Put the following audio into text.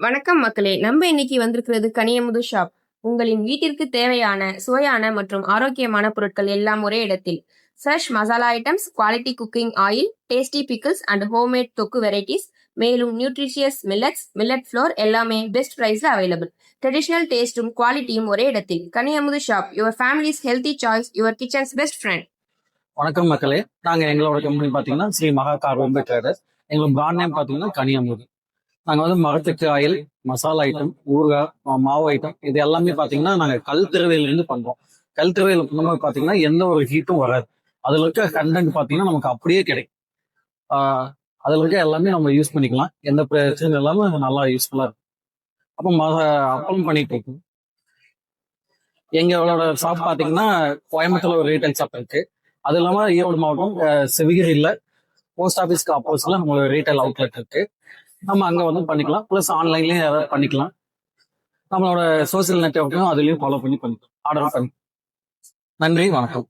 வணக்கம் மக்களே, நம்ம இன்னைக்கு வந்திருக்கிறது கனியமுது ஷாப். உங்களின் வீட்டிற்கு தேவையான சுவையான மற்றும் ஆரோக்கியமான பொருட்கள் எல்லாம் ஒரே இடத்தில். Fresh masala items, quality cooking oil, tasty pickles and homemade thokku varieties, மேலும் நியூட்ரிஷியஸ் மில்லட்ஸ், மில்லட் ஃப்ளோர் எல்லாமே பெஸ்ட் பிரைஸ்ல அவைலபிள். ட்ரெடிஷனல் டேஸ்டும் குவாலிட்டியும் ஒரே இடத்தில். Kaniyamudhu shop, your family's healthy choice, your kitchen's best friend. வணக்கம் மக்களே, நாங்க எங்களோட கம்பெனி பாத்தீங்கன்னா ஸ்ரீ மகா கார்பன் ட்ரேடர்ஸ். எங்களோட பிராண்ட் நேம் பாத்தீங்கன்னா கனியமுது. நாங்க மரத்துக்கு ஆயில், மசாலா ஐட்டம், ஊறுகாய், மாவு ஐட்டம் இது எல்லாமே பாத்தீங்கன்னா நாங்க கல் திரவையிலிருந்து பண்றோம். கல் திரவையில பண்ணும்போது பாத்தீங்கன்னா எந்த ஒரு ஹீட்டும் வராது. அதுல இருக்க கண்டென்ட் பாத்தீங்கன்னா நமக்கு அப்படியே கிடைக்கும். அதுல இருக்க எல்லாமே நம்ம யூஸ் பண்ணிக்கலாம். எந்த பிரச்சனை இல்லாம நல்லா யூஸ்ஃபுல்லா இருக்கும். அப்போ அப்பளம் பண்ணிட்டு இருக்கோம். எங்களோட ஷாப் பாத்தீங்கன்னா கோயம்புத்தூர்ல ஒரு ரீட்டைல் ஷாப் இருக்கு. அது இல்லாம ஈரோடு மாவட்டம் சிவகிரியில போஸ்ட் ஆஃபீஸ்க்கு அப்போசிட்ல நம்ம ரீட்டைல் அவுட்லெட் இருக்கு. நம்ம அங்க பண்ணிக்கலாம். பிளஸ் ஆன்லைன்லயும் ஏதாவது பண்ணிக்கலாம். நம்மளோட சோசியல் நெட்வொர்க்கும் அதுலயும் ஃபாலோ பண்ணிக்கலாம். ஆர்டர் பண்ணி. நன்றி, வணக்கம்.